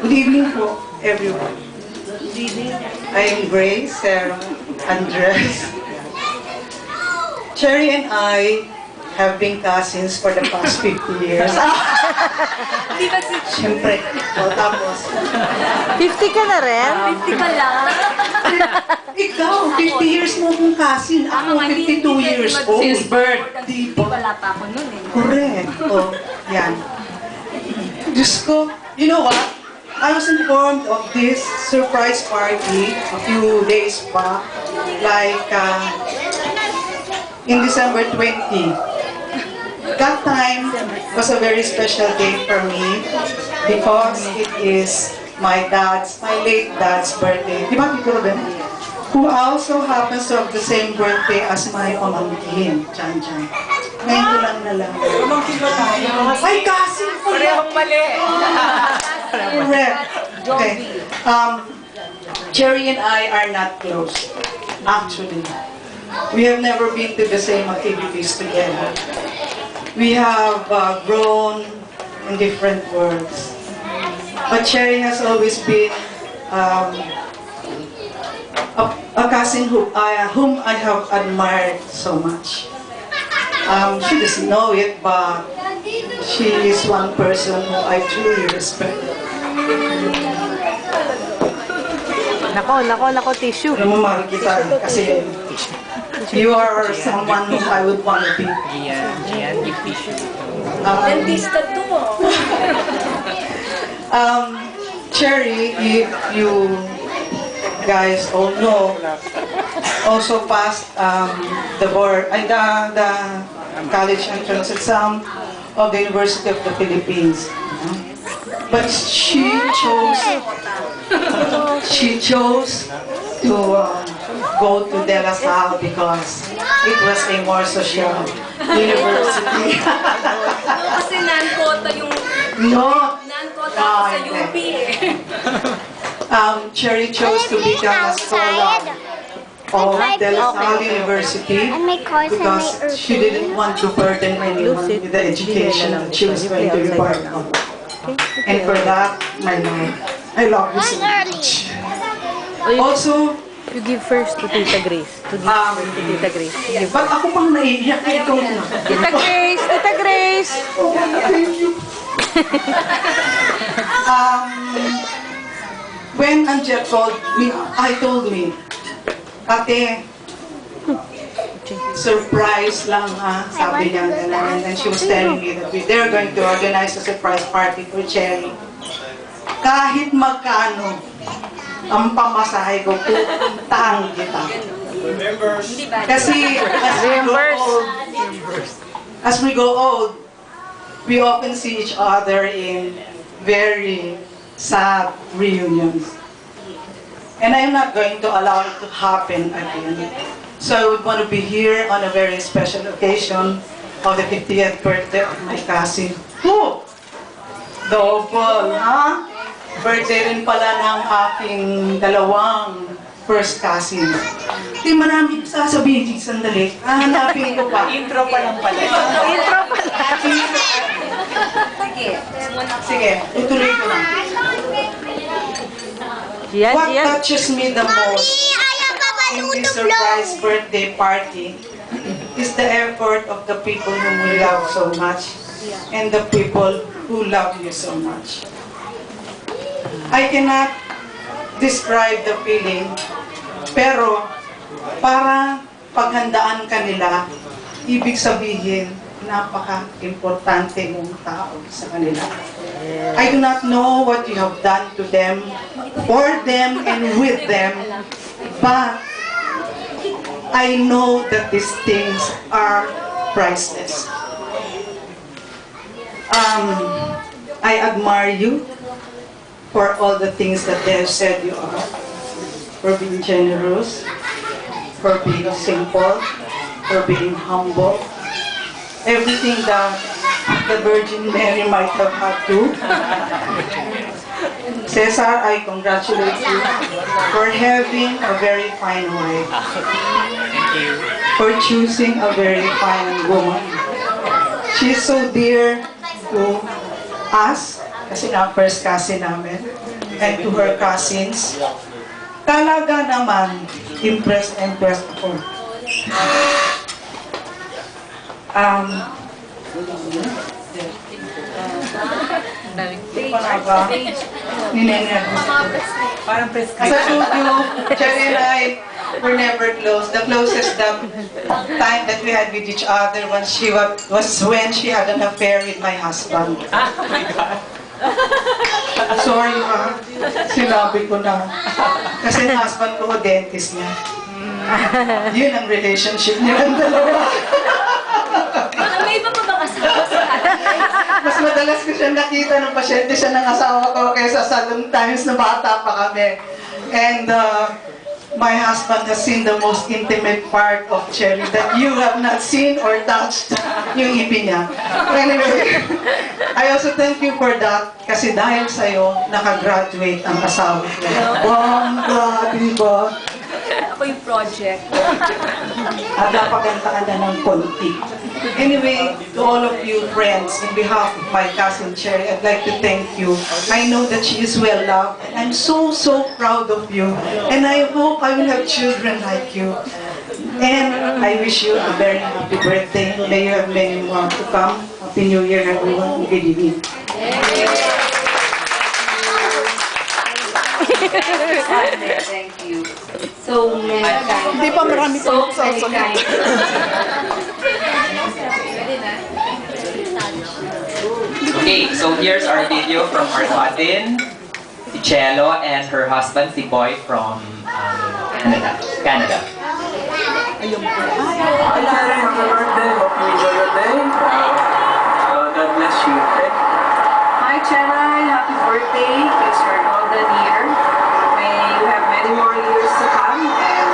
Good evening po, everyone. I'm Grace, Sarah, Andres. Cherry and I have been cousins for the past 50 years. Di ba si Siyempre. O, tapos, 50 ka na rin? 50 ka lang? ikaw, 50 years mo kong cousin. Ako, 52 years old. Since birth. Di Di ba? wala pa ako nun eh. Correct. O, yan. Diyos ko, you know what? I was informed of this surprise party a few days back, like in December 20. That time was a very special day for me because it is my late dad's birthday. Di ba, Tito Ruben? Who also happens to have the same birthday as my pamangkin, Chan Chan. Ngayon ko lang nalaman. Pamangkin ba tayo? Ay, cousin ko yan! mali. Correct. Okay. Cherry and I are not close, actually. We have never been to the same activities together. We have grown in different worlds. But Cherry has always been a cousin whom I have admired so much. She doesn't know it, but she is one person who I truly respect. Nako, tissue. Alam mo, mahal kita kasi you are someone whom I would want to be. Gian, give tissue. Dentista to. Cherry, if you guys all know, also passed the college entrance exam of the University of the Philippines. But she chose to go to De La Salle because it was a more social university. Kasi non-quota yung... No. Non-quota ako sa UP eh. Cherry chose to become a scholar of De La Salle University because she didn't want to burden anyone with the education that she was going to be part of. And for that, my Lord, I love you so much. Also, You give first to Tita Grace. To Tita Grace. Give. ba't ako pang naiiyak? Ikaw na. Tita Grace! Tita Grace! Thank you. When Anjet told me, Ate, surprise lang ha, sabi niya. And then she was telling me that they're going to organize a surprise party for Cherry. Kahit magkano ang pamasahe ko, pupuntahan kita. Kasi as we go old, we often see each other in very sad reunions. And I'm not going to allow it to happen again. So I would want to be here on a very special occasion of the 50th birthday of my cousin. Oh! Double, ha? Birthday rin pala ng aking dalawang first cousin. Di marami sasabihin, sandali. Hanapin ko pa. Intro pa lang pala. Intro pala. Sige, tutuloy ko lang. What touches me the most in this surprise birthday party is the effort of the people whom we love so much and the people who love you so much. I cannot describe the feeling, pero para paghandaan ka nila, ibig sabihin, napaka-importante mong tao sa kanila. I do not know what you have done to them, for them, and with them, but I know that these things are priceless. I admire you for all the things that they have said you are, for being generous, for being simple, for being humble, everything that the Virgin Mary might have had to. Cesar, I congratulate you for having a very fine wife, for choosing a very fine woman. She is so dear to us, kasi nga first cousin namin. and to her cousins. Talaga naman, impressed ako. Paano ba? Nineneg. Parang Sa prescription. studio, Cherry and I were never close. The closest time that we had with each other was when she had an affair with my husband. Oh my God. Sorry ha, sinabi ko na. Kasi yung husband ko, dentist niya. Yun ang relationship nilang dalawa. May iba pa bang asawa sa atin? Mas madalas ko siya nakita ng pasyente siya ng asawa ko kaysa sa nung times na bata pa kami. And my husband has seen the most intimate part of Cherry that you have not seen or touched yung ipi niya. Anyway, I also thank you for that kasi dahil sa'yo, nakagraduate ang asawa ko. Bongga, di ba? Ako yung project. At napaganda ka na ng konti. Anyway, to all of you friends, in behalf of my cousin Cherry, I'd like to thank you. I know that she is well loved, and I'm so proud of you. And I hope I will have children like you. And I wish you a very happy birthday. May you have many more to come. Happy New Year, everyone. Good evening. Thank you. So many kind. Hindi pa marami So kang many sasagot. kind. Okay, so here's our video from our cousin, si Cello, and her husband, si Boy from Canada. Hi, Cherry. Happy birthday. Hope you enjoy your day. God bless you. Okay? Hi, Cherai. Happy birthday. It's your golden year. May you have many more years to come and